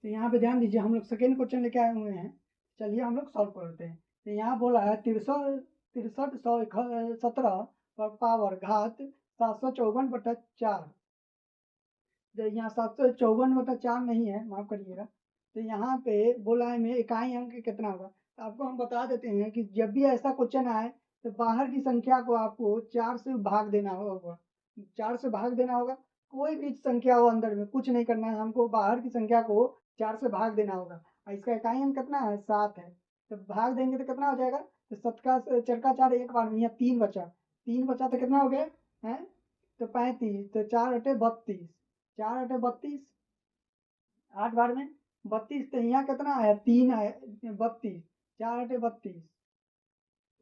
तो यहाँ पे ध्यान दीजिए, हम लोग सेकेंड क्वेश्चन लेके आए हुए हैं। चलिए हम लोग सॉल्व करते हैं। तो यहाँ बोला है 63,117 पर पावर घात 754/4। तो यहाँ 754/4 नहीं है, माफ करिएगा। तो यहाँ पे बोला है में इकाई अंक कितना होगा। तो आपको हम बता देते हैं कि जब भी ऐसा क्वेश्चन आए तो बाहर की संख्या को आपको 4 से भाग देना होगा। 4 से भाग देना होगा। कोई भी संख्या हो अंदर में कुछ नहीं करना है, हमको बाहर की संख्या को 4 से भाग देना होगा। और इसका इकाई अंक कितना है, 7 है। तो भाग देंगे तो कितना हो जाएगा, तो 7 का 4 का 4 एक बार में, यहाँ 3 बचा। 3 बचा तो कितना हो गया है, तो 35। तो 4 अटे 32, 4 अटे 32, 8 बार में 32। तो यहाँ कितना आया, 3 आया, 32। 4 अटे 32,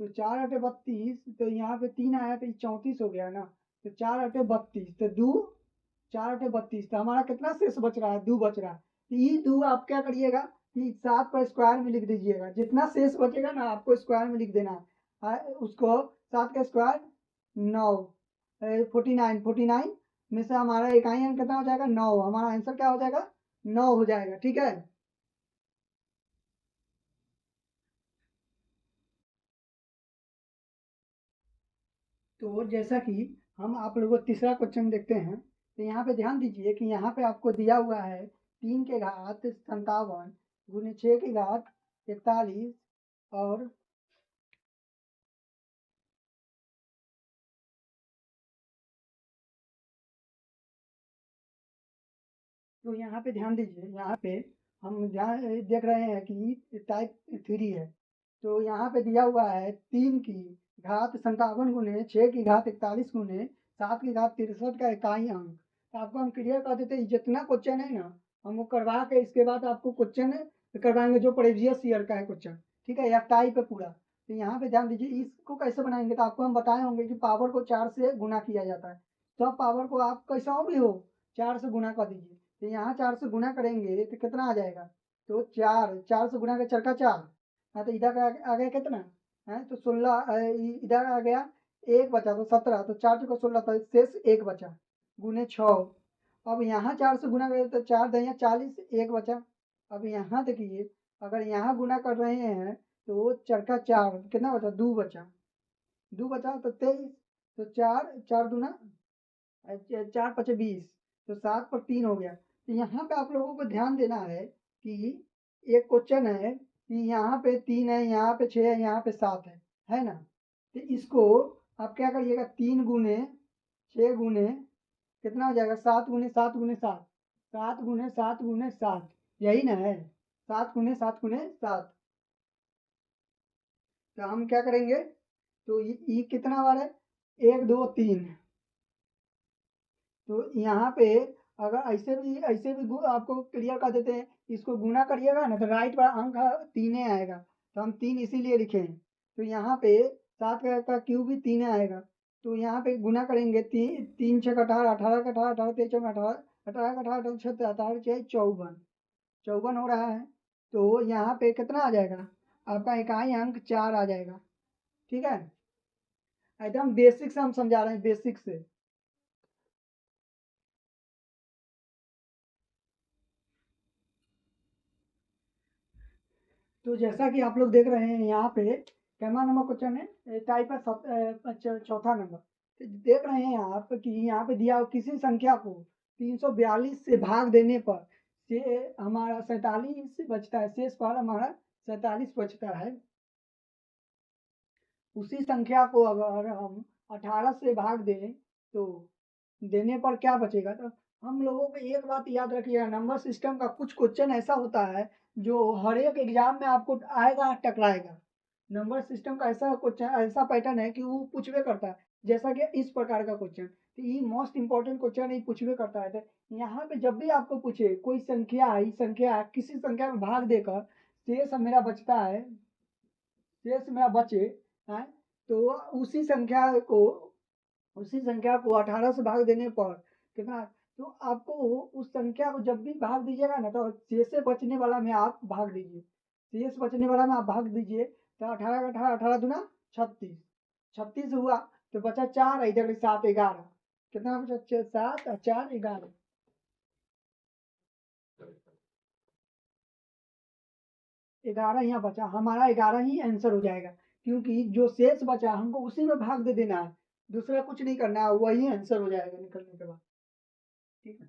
तो 4 अटे 32। तो यहाँ पे 3 आया तो 34 हो गया ना। तो 4 अटे 32, तो 2, 4 अटे 32। तो हमारा कितना शेष बच रहा है, 2 बच रहा है। तो ये 2 आप क्या करिएगा कि 7 को स्क्वायर में लिख दीजिएगा। जितना शेष बचेगा ना आपको स्क्वायर में लिख देना है। उसको 7 का स्क्वायर 9, 49 में से हमारा इकाई अंक कितना हो जाएगा, 9। हमारा आंसर क्या हो जाएगा, 9 हो जाएगा। ठीक है। तो जैसा कि हम आप लोगों को तीसरा क्वेश्चन देखते हैं। तो यहाँ पे ध्यान दीजिए कि यहाँ पे आपको दिया हुआ है 3 के घात 57 गुने 6 के घात 41 और तो यहाँ पे ध्यान दीजिए, यहाँ पे हम ध्यान देख रहे हैं कि टाइप 3 है। तो यहाँ पे दिया हुआ है 3 की घात 57 गुने 6 की घात 41 गुने 7 की घात 63 का इकाई अंक। तो आपको हम क्लियर कर देते हैं, जितना क्वेश्चन है ना हम वो करवा के इसके बाद आपको क्वेश्चन करवाएंगे जो प्रीवियस ईयर का है क्वेश्चन। ठीक है, या टाइप है पूरा। तो यहाँ पे ध्यान दीजिए, इसको कैसे बनाएंगे। तो आपको हम बताए होंगे कि पावर को 4 से गुना किया जाता है। सब पावर को आप कैसा भी हो 4 से गुना कर दीजिए। तो यहाँ 4 से गुना करेंगे तो कितना आ जाएगा, तो 4 से गुना का 4 का 4। हाँ, तो इधर आ गया कितना है, तो 16। इधर आ गया एक बचा तो 17। तो 4 चौका 16, तो शेष एक बचा गुने 6। अब यहाँ 4 से गुना करें तो 4 दया 40, एक बचा। अब यहाँ देखिए, अगर यहाँ गुना कर रहे हैं तो 4 का 4 कितना बचा, 2 बचा। 2 बचा तो 23। तो 4 4 दूना 4 पचे 20। तो 7 पर 3 हो गया। तो यहाँ पे आप लोगों को ध्यान देना है कि एक क्वेश्चन है कि यहाँ पे 3 है, यहाँ पे 6 है, यहाँ पे 7 है ना। तो इसको आप क्या करिएगा, 3 गुने 6 गुने कितना हो जाएगा, 7 गुने 7 गुने 7, 7 गुने 7 गुने 7, यही ना है, 7 गुने 7 गुने 7। तो हम क्या करेंगे, तो ये कितना बार है, 1 2 3। तो यहाँ पे अगर ऐसे भी आपको क्लियर कर देते हैं, इसको गुना करिएगा ना तो राइट वाला अंक 3 आएगा। तो हम 3 इसीलिए लिखे हैं। तो यहाँ पे 7 का क्यूब भी 3 आएगा। तो यहाँ पे गुना करेंगे, 3 6 18, 18 का 18, 18 तेज 18, 18 का 18, 18 18 6 54, 54 हो रहा है। तो यहाँ पे कितना आ जाएगा, आपका इकाई अंक 4 आ जाएगा। ठीक है, एकदम बेसिक से हम समझा रहे हैं, बेसिक से। तो जैसा कि आप लोग देख रहे हैं यहाँ पे कैमा नंबर क्वेश्चन है, टाइप है चौथा नंबर। तो देख रहे हैं आप कि यहाँ पे दिया किसी संख्या को 342 से भाग देने पर से हमारा 47 बचता है, शेष पर हमारा 47 बचता है। उसी संख्या को अगर हम 18 से भाग दें तो देने पर क्या बचेगा। तो हम लोगों को एक बात याद रखिएगा, नंबर सिस्टम का कुछ क्वेश्चन ऐसा होता है जो हर एक एग्जाम में आपको आएगा टकराएगा। नंबर सिस्टम का ऐसा क्वेश्चन, ऐसा पैटर्न है कि वो पूछवे करता है। जैसा कि इस प्रकार का क्वेश्चन, तो ये मोस्ट इंपॉर्टेंट क्वेश्चन है, पूछवे करता है। तो यहाँ पे जब भी आपको पूछे कोई संख्या आई, संख्या किसी संख्या में भाग देकर शेष मेरा बचता है, शेष मेरा बचे है, तो उसी संख्या को 18 से भाग देने पर कितना। तो आपको उस संख्या को जब भी भाग दीजिएगा ना तो शेष बचने वाला में आप भाग दीजिए, शेष बचने वाला में आप भाग दीजिए। तो 18 का 18, 18 दूना 36, 36 हुआ। तो बचा 4, इधर 7 11, कितना बचा, 7 और 4 11। 11 यहाँ बचा, हमारा 11 ही आंसर हो जाएगा, क्योंकि जो शेष बचा हमको उसी में भाग दे देना है, दूसरा कुछ नहीं करना है, वही आंसर हो जाएगा निकलने के बाद। ठीक है,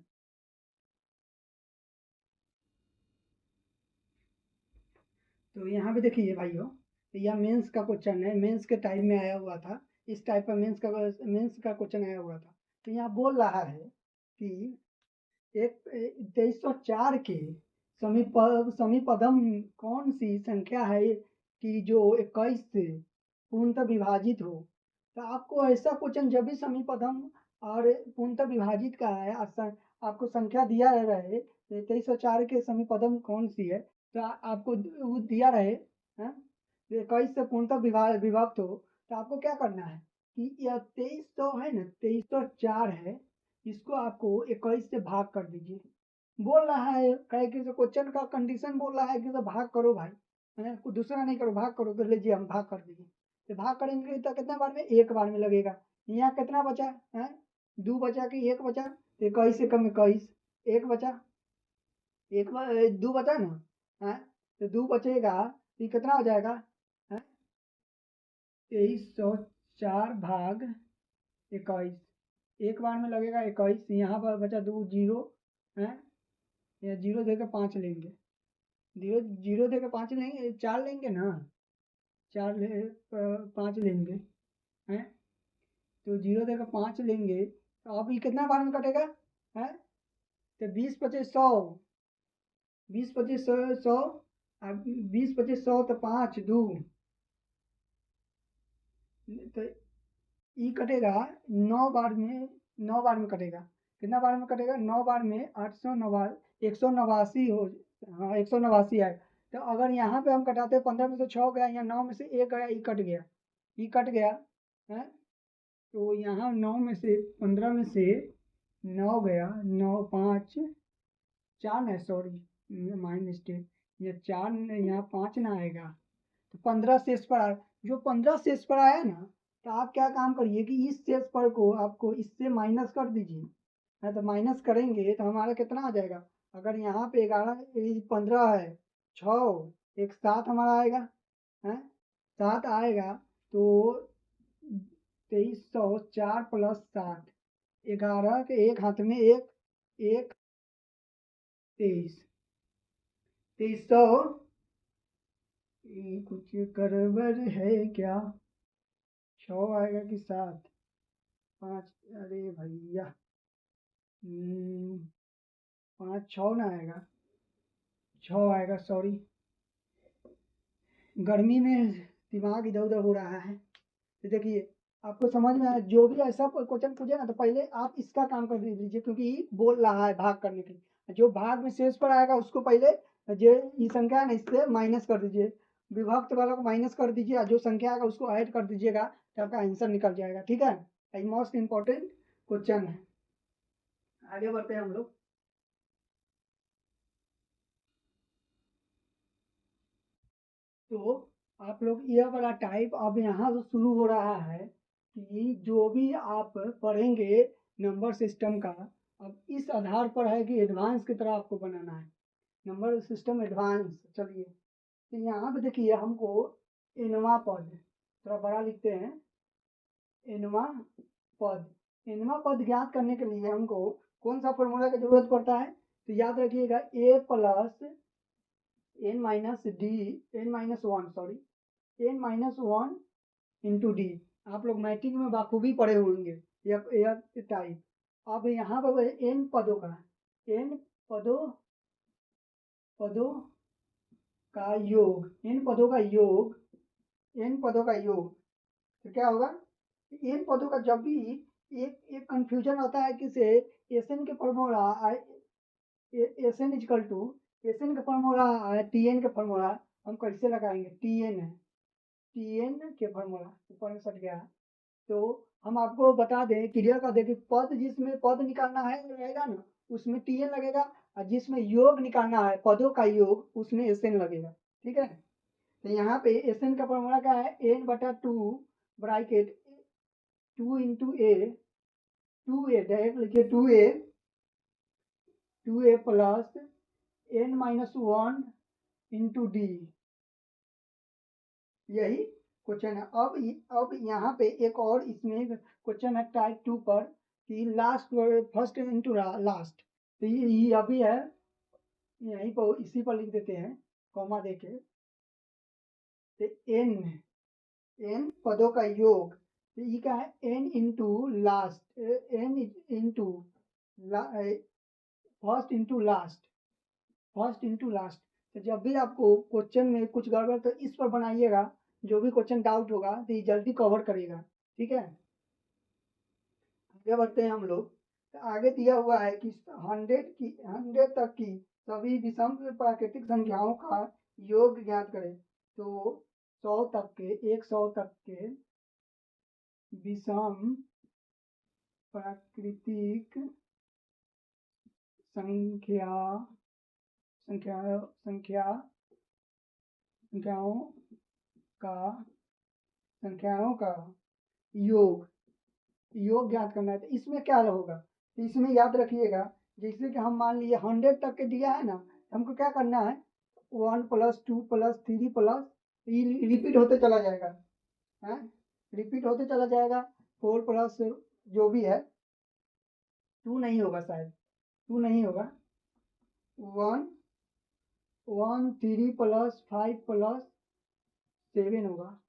तो यहाँ पे देखिए भाइयों, यह मेंस का क्वेश्चन है, मेंस के टाइम में आया हुआ था, इस टाइप का मेंस का क्वेश्चन आया हुआ था। तो यहाँ बोल रहा है कि एक 2304 के समीपदम कौन सी संख्या है कि जो 21 से पूर्णतः विभाजित हो। तो आपको ऐसा क्वेश्चन जब भी समीपदम और पूर्णतः विभाजित का है, आपको संख्या दिया रहे 2304 के समीपदम कौन सी है, तो आपको वो दिया रहे 21 से पूर्णतः विभक्त हो, तो आपको क्या करना है कि यह 2300 है ना, 2304 है, इसको आपको 21 से भाग कर दीजिए। बोल रहा है कहे कि क्वेश्चन का कंडीशन बोल रहा है कि तो भाग करो भाई, है कुछ दूसरा नहीं करो, भाग करो, तो लीजिए हम भाग कर दिए। तो भाग करेंगे तो कितना बार में, एक बार में लगेगा। यहाँ कितना बचा है, 2 बचा कि 1 बचा, तो 21 से कम 21, 1 बचा, एक बार 2 बचा ना, है तो 2 बचेगा, तो कितना हो जाएगा, है 2304 भाग 21, एक बार में लगेगा 21, यहाँ पर बचा 2 जीरो, है या जीरो देकर 5 लेंगे, जीरो जीरो देकर 5 लेंगे, 4 लेंगे ना, 5 लेंगे, हैं तो जीरो देकर 5 लेंगे, तो अब ये कितना बार में कटेगा, है तो 20 25 100, 20 25 100, अब 20 25 100 तो 5 2, तो ये कटेगा 9 बार में, 9 बार में कटेगा, कितना बार में कटेगा, 9 बार में 889, 189 हो, हाँ 189 है। तो अगर यहाँ पे हम कटाते 15 में से 6 गया, यहाँ 9 में से 1 गया, ये कट गया, ये कट गया, है तो यहाँ 9 में से 15 में से 9 गया, 9 5 4 ना, सॉरी माई मिस्टेक, ये 4 यहाँ 5 ना आएगा, तो 15 शेष पर आया, जो 15 शेष पर आया ना, तो आप क्या काम करिए कि इस शेष पर को आपको इससे माइनस कर दीजिए, है तो माइनस करेंगे तो हमारा कितना आ जाएगा, अगर यहाँ पे 11 15 है, 6 एक 7 हमारा आएगा, है 7 आएगा, तो 2304 प्लस 7, 11 के एक हाथ में एक, एक 23, 2300, कुछ गड़बड़ है क्या, 6 आएगा कि 7, 5, अरे भैया 5 6 ना आएगा, 6 आएगा, सॉरी गर्मी में दिमाग इधर उधर हो रहा है। तो देखिए आपको समझ में आया, जो भी ऐसा क्वेश्चन पूछे ना, तो पहले आप इसका काम कर लीजिए, क्योंकि बोल रहा है भाग करने के लिए, जो भाग में शेष पर आएगा उसको पहले जो ये संख्या है ना इससे माइनस कर दीजिए, विभक्त वाला को माइनस कर दीजिए, और जो संख्या आएगा उसको ऐड कर दीजिएगा, तो आपका आंसर निकल जाएगा। ठीक है, मोस्ट इंपॉर्टेंट क्वेश्चन है। आगे बढ़ते हैं हम लोग। तो आप लोग यह वाला टाइप अब यहाँ से शुरू हो रहा है कि जो भी आप पढ़ेंगे नंबर सिस्टम का, अब इस आधार पर है कि एडवांस की तरह आपको बनाना है, नंबर सिस्टम एडवांस। चलिए तो यहाँ पे देखिए हमको एनवा पद, थोड़ा बड़ा लिखते हैं, एनवा पद, एनवा पद ज्ञात करने के लिए हमको कौन सा फॉर्मूला की जरूरत पड़ता है, तो याद रखिएगा a plus N minus d, n minus one, sorry n minus one into d. आप लोग मैट्रिक में बाखूबी पढ़े होंगे यह टाइप। अब यहाँ पर एन पदों का, एन पदों पदों का योग, एन पदों का योग, एन पदों का योग, तो क्या होगा, एन पदों का जब भी एक एक कंफ्यूजन होता है कि से एस एन के formula, S N is equal two, S N का फॉर्मूला टी एन का फॉर्मूला हम कैसे लगाएंगे, टी एन है, टी एन के फॉर्मूला ऊपर में सट गया है। तो हम आपको बता दें, क्लियर कर दें कि पद जिसमें पद निकालना है रहेगा ना, उसमें टी एन लगेगा, और जिसमें योग निकालना है पदों का योग, उसमें एस एन लगेगा। ठीक है, तो यहाँ पे एस एन का फॉर्मूला क्या है, एन बटा two bracket 2 into A, 2a direct लिखिए, 2a plus N minus one into D, यही क्वेश्चन है। अब यहाँ पे एक और इसमें क्वेश्चन है टाइप 2 पर कि लास्ट फर्स्ट इनटू लास्ट, तो ये अभी है यहीं पर, इसी पर लिख देते हैं कॉमा देके। तो एन पदों का योग, तो ये क्या है, N into last, N into first into last, first into last. तो जब भी आपको क्वेश्चन में कुछ गड़बड़ तो इस पर बनाइएगा, जो भी क्वेश्चन डाउट होगा तो ये जल्दी कवर करेगा। ठीक है, आगे बढ़ते हैं हम लोग। तो आगे दिया हुआ है कि 100 तक की सभी विषम प्राकृतिक संख्याओं का योग ज्ञात करें। तो 100 तक के विषम प्राकृतिक संख्या संख्या संख्या संख्याओं का संख्याओं का योग ज्ञात करना है। तो इसमें क्या होगा, तो इसमें याद रखिएगा, जैसे कि हम मान लिए 100 तक के दिया है ना, हमको क्या करना है, 1 + 2 + 3 प्लस, रिपीट होते चला जाएगा, है रिपीट होते चला जाएगा। 4 प्लस जो भी है, 2 नहीं होगा शायद, 2 नहीं होगा, 1 3 + 5 + 7 होगा।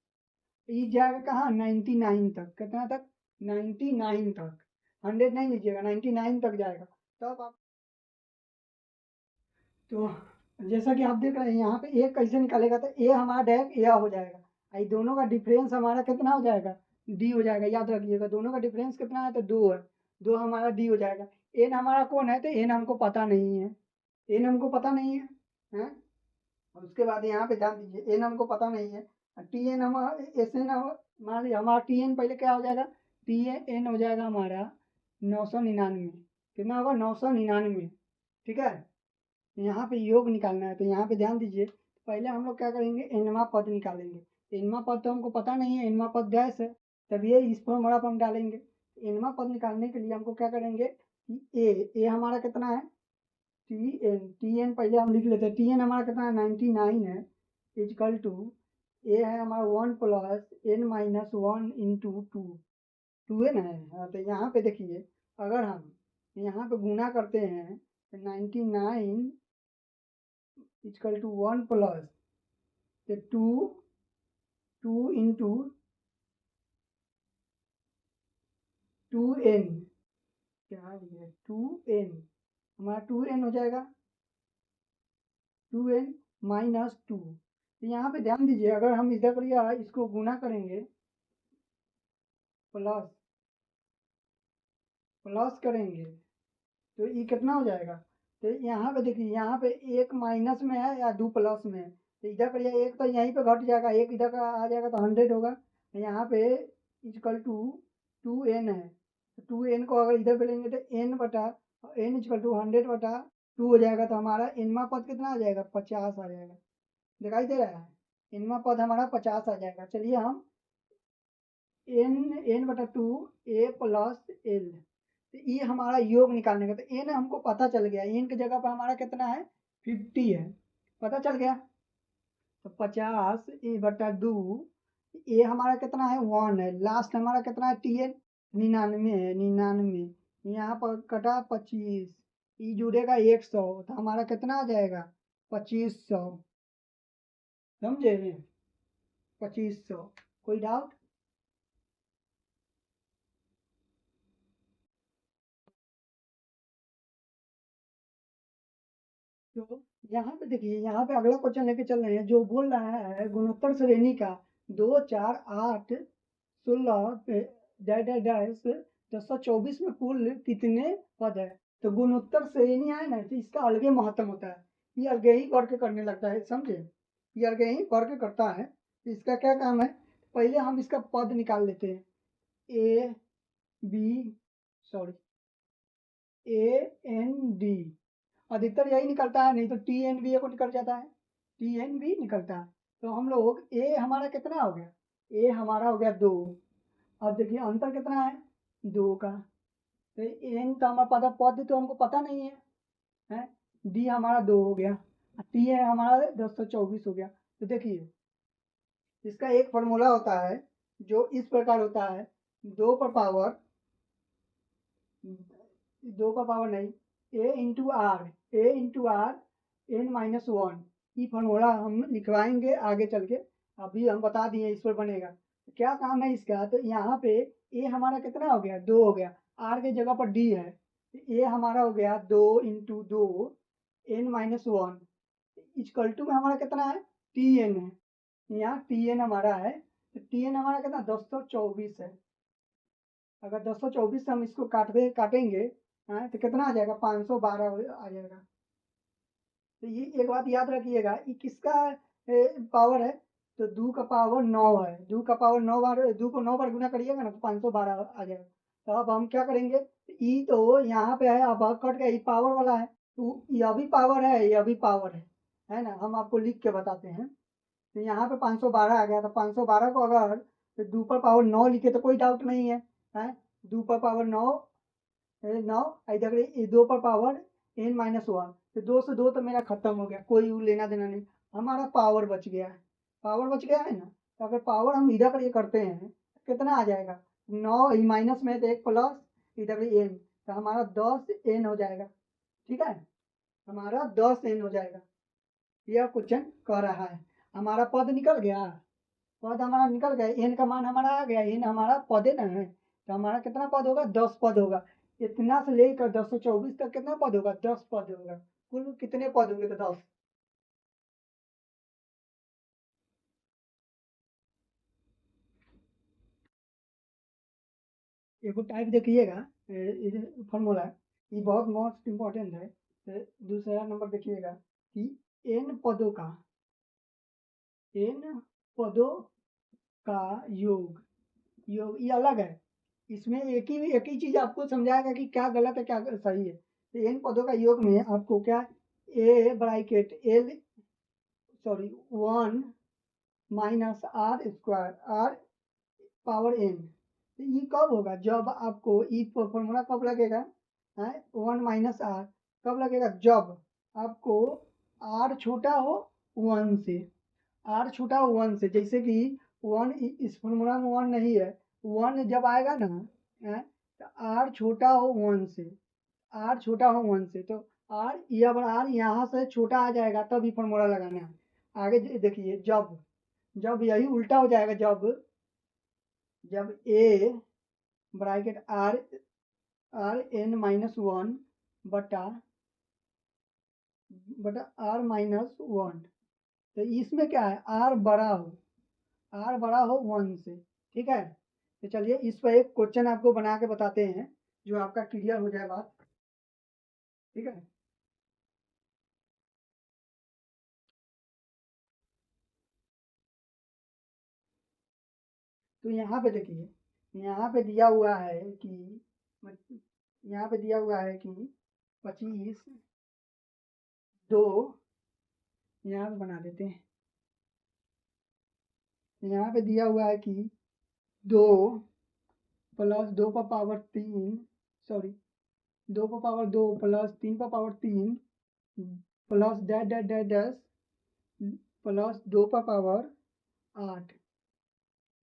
ये जाएगा कहाँ, 99 तक। कितना तक, 99 तक। 100 नहीं लीजिएगा, 99 तक जाएगा। तब आप, तो जैसा कि आप देख रहे हैं यहाँ पे ए कैसे निकालेगा, तो ए हमारा डायरेक्ट ए हो जाएगा। ये दोनों का डिफरेंस हमारा कितना हो जाएगा, डी हो जाएगा। याद रखिएगा, दोनों का डिफरेंस कितना है, तो 2 है, 2 हमारा डी हो जाएगा। एन हमारा कौन है, तो एन हमको पता नहीं है, एन हमको पता नहीं है, हैं? और उसके बाद यहाँ पे ध्यान दीजिए, एन हमको पता नहीं है, टी एन हम एस एन मान लीजिए हमारा टी एन पहले क्या हो जाएगा, टी एन हो जाएगा हमारा 999। कितना होगा, 999। ठीक है, यहाँ पे योग निकालना है, तो यहाँ पे ध्यान दीजिए, पहले हम लोग क्या करेंगे, एनवा पद निकालेंगे। एनवा पद तो हमको पता नहीं है, एनवा पद गैस है, तब ये इस फॉर्मूला पर हम डालेंगे। एनवा पद निकालने के लिए हमको क्या करेंगे कि ए हमारा कितना है, टी एन पहले हम लिख लेते हैं। टी एन हमारा कितना है, 99 है, इजकल टू ए है हमारा 1 + n-1 इंटू 2, 2 है ना। हाँ, तो यहाँ पे देखिए, अगर हम यहाँ पे गुना करते हैं तो 99 is equal to 1 plus 2 into 2n, क्या है ये, 2n हमारा 2n हो जाएगा, 2n - 2। तो यहाँ पे ध्यान दीजिए, अगर हम इधर पर या इसको गुना करेंगे, प्लस करेंगे, तो ये कितना हो जाएगा। तो यहाँ पे देखिए, यहाँ पे एक माइनस में है या 2 प्लस में है, तो इधर पर यह एक तो यहीं पे घट जाएगा, एक इधर का आ जाएगा, तो 100 होगा। यहाँ पे इजकल टू 2n है, तो 2n को अगर इधर पे लेंगे तो n इजकल टू 100/2 हो जाएगा। तो हमारा एनवा पद कितना आ जाएगा, 50 आ जाएगा। दिखाई दे रहा है, एनवा पद हमारा 50 आ जाएगा। चलिए हम n/2 a + l, तो ये हमारा योग निकालने का। तो एन हमको पता चल गया, एन की जगह पर हमारा कितना है, 50 है, पता चल गया। तो 50/2, ए हमारा कितना है, 1 है, लास्ट हमारा कितना है, टी एन 99 है, 99 यहाँ पर कटा 25, ई जुड़ेगा 100, तो हमारा कितना आ जाएगा, 2500। समझे, 2500। कोई डाउट। तो यहाँ पे देखिए, यहाँ पे अगला क्वेश्चन लेके चल रहे हैं, जो बोल रहा है गुणोत्तर श्रेणी का 2 4 8 16 डैश डैश डैश 224 में कुल कितने पद है। तो गुणोत्तर श्रेणी है ना, तो इसका अलग ही महत्व होता है, ये अलग ही वर्क करने लगता है, समझे, ये अलग ही वर्क करता है। तो इसका क्या काम है, पहले हम इसका पद निकाल लेते हैं, A B sorry A N D, अधिकतर यही निकलता है, नहीं तो टी एन बी को निकल जाता है, टी एन बी निकलता है। तो हम लोग ए हमारा कितना हो गया, ए हमारा हो गया 2। अब देखिए अंतर कितना है, 2 का। तो एन तो हमारा पद तो हमको पता नहीं है, है डी हमारा 2 हो गया, टी है हमारा 224 हो गया। तो देखिए इसका एक फॉर्मूला होता है जो इस प्रकार होता है, 2 पर पावर नहीं, a इंटू आर n-1 ये फॉर्मूला हम लिखवाएंगे आगे चल के, अभी हम बता दिए इस पर बनेगा। तो क्या काम है इसका, तो यहाँ पे a हमारा कितना हो गया, 2 हो गया, r के जगह पर d है, तो a हमारा हो गया 2 इंटू 2 n-1 इक्वल टू में हमारा कितना है, tn है, यहाँ tn हमारा है, तो tn हमारा कितना 224 है। अगर 224 से हम इसको काटेंगे तो कितना आ जाएगा, 512 आ जाएगा। तो ये एक बात याद रखिएगा, ये किसका पावर है, तो 2 का पावर 9 है, 2 का पावर 9 बार, 2 को 9 बार गुना करिएगा ना तो 512 आ जाएगा। तो अब हम क्या करेंगे, ई तो यहाँ पे है, अब कट गया, ये पावर वाला है, तो यह भी पावर है, यह भी पावर है ना, हम आपको लिख के बताते हैं। तो यहाँ पे 512 आ गया, तो 512 को अगर तो 2 पर पावर 9 लिखे तो कोई डाउट नहीं है, 2 पर पावर 9 इधर 2 पर पावर n-1, तो 2 से 2 तो मेरा खत्म हो गया, कोई लेना देना नहीं, हमारा पावर बच गया है, पावर बच गया है ना। तो अगर पावर हम इधर ये करते हैं कितना आ जाएगा, 9 माइनस में तो 1 प्लस इधर n, तो हमारा 10n हो जाएगा, ठीक है, हमारा 10n हो जाएगा। यह क्वेश्चन कह रहा है, हमारा पद निकल गया, पद हमारा निकल गया, n का मान हमारा आ गया, n हमारा पद है ना, तो हमारा कितना पद होगा, 10 पद होगा, इतना से लेकर 224 तक कितना पद होगा, 10 पद होगा, कुल कितने पद होंगे, तो 10। एक टाइप देखिएगा, फॉर्मूला ये बहुत मोस्ट इम्पोर्टेंट है। तो दूसरा नंबर देखिएगा कि n पदों का योग ये अलग है, इसमें एक ही चीज आपको समझाएगा कि क्या गलत है क्या सही है। तो n पदों का योग में आपको क्या, a bracket l 1 minus R square R power n, तो ये कब होगा, जब आपको ई फॉर्मूला कब लगेगा, 1 माइनस आर कब लगेगा, जब आपको आर छोटा हो 1 से, आर छोटा हो 1 से, जैसे कि 1 इस फॉर्मूला में 1 नहीं है, 1 जब आएगा ना, तो आर छोटा हो 1 से, आर छोटा हो 1 से, तो आर यहाँ से छोटा आ जाएगा तब ये फॉर्मूला लगाना है। आगे देखिए, जब यही उल्टा हो जाएगा, जब ए ब्रैकेट आर n-1 बटा r-1, तो इसमें क्या है, आर बड़ा हो 1 से, ठीक है। तो चलिए इस पर एक क्वेश्चन आपको बना के बताते हैं जो आपका क्लियर हो जाए बात, ठीक है। तो यहाँ पे देखिए, यहाँ पे दिया हुआ है कि यहाँ पे दिया हुआ है कि 25 2, यहाँ पे बना देते हैं, यहाँ पे दिया हुआ है कि 2 प्लस 2 पर पावर 3, सॉरी 2 पर पावर 2 प्लस 3 पर power 3 plus dash dash dash dash plus 2 पर पावर 8।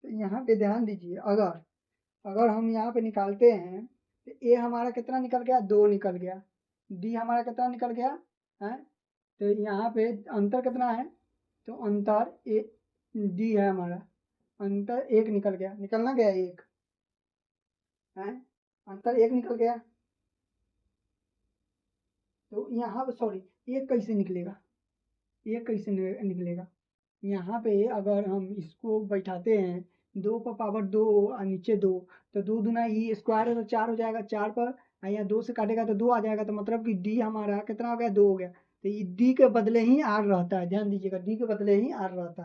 तो यहाँ पे ध्यान दीजिए, अगर हम यहाँ पे निकालते हैं तो ए हमारा कितना निकल गया, 2 निकल गया, डी हमारा कितना निकल गया है, तो यहाँ पे अंतर कितना है, तो अंतर ए डी है हमारा, अंतर 1 निकल गया, निकलना गया 1 है, अंतर 1 निकल गया। तो यहाँ पे सॉरी 1 कैसे निकलेगा, 1 कैसे निकलेगा, यहाँ पे अगर हम इसको बैठाते हैं 2 पर पावर 2 और नीचे 2, तो 2 दूना ई स्क्वायर है तो 4 हो जाएगा, 4 पर यहाँ 2 से काटेगा तो 2 आ जाएगा, तो मतलब कि डी हमारा कितना हो गया, 2 हो गया। तो ये डी के बदले ही आर रहता है, ध्यान दीजिएगा, डी के बदले ही आर रहता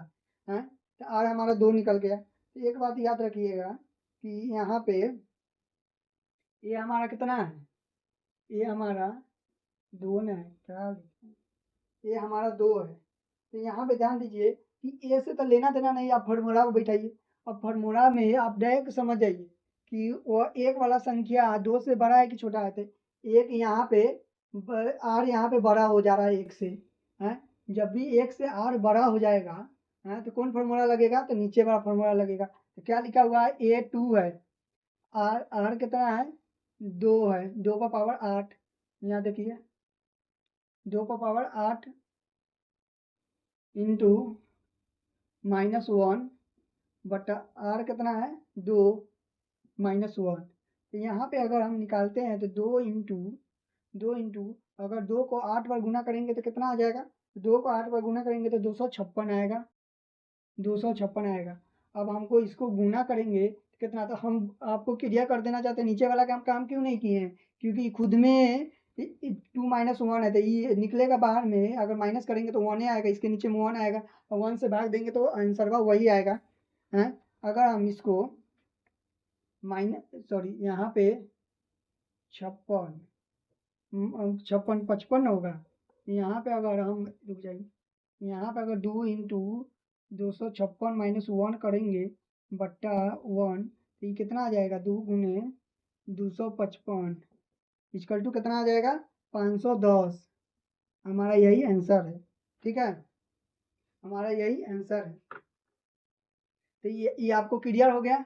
है, तो आर हमारा 2 निकल गया। तो एक बात याद रखिएगा कि यहाँ पे ये हमारा कितना है, ये हमारा 2 ना है, क्या ये हमारा 2 है। तो यहाँ पे ध्यान दीजिए कि ए से तो लेना देना नहीं, आप फॉर्मूला को बैठाइए, अब फॉर्मूला में आप डायरेक्ट समझ जाइए कि वो एक वाला संख्या 2 से बड़ा है कि छोटा है, तो एक यहाँ पे आर यहाँ पे बड़ा हो जा रहा है 1 से, है, जब भी 1 से आर बड़ा हो जाएगा हाँ, तो कौन फॉर्मूला लगेगा, तो नीचे वाला फॉर्मूला लगेगा। तो क्या लिखा हुआ है, A2 है, आर कितना है, 2 है, 2 का पावर 8, यहाँ देखिए 2 का पावर 8 इंटू -1 बटा आर कितना है 2 -1। तो यहाँ पे अगर हम निकालते हैं तो 2 इंटू अगर 2 को 8 बार गुना करेंगे तो कितना आ जाएगा, 2 को 8 बार गुना करेंगे तो 256 आएगा, 256 आएगा। अब हमको इसको गुना करेंगे तो कितना, तो हम आपको क्लियर कर देना चाहते हैं नीचे वाला काम क्यों नहीं किए हैं, क्योंकि खुद में 2 -1 है, तो ये निकलेगा बाहर में, अगर माइनस करेंगे तो 1 आएगा, इसके नीचे में 1 आएगा, और 1 से भाग देंगे तो आंसर वही आएगा है। अगर हम इसको यहाँ पे 56 55 होगा, यहाँ पे अगर हम रुक जाइए, यहाँ पे अगर 2 इंटू 256 -1 करेंगे बट्टा 1, तो ये कितना आ जाएगा, 2 गुने 255 इक्वल टू कितना आ जाएगा, 510। हमारा यही आंसर है, ठीक है, हमारा यही आंसर है। तो ये आपको क्लियर हो गया।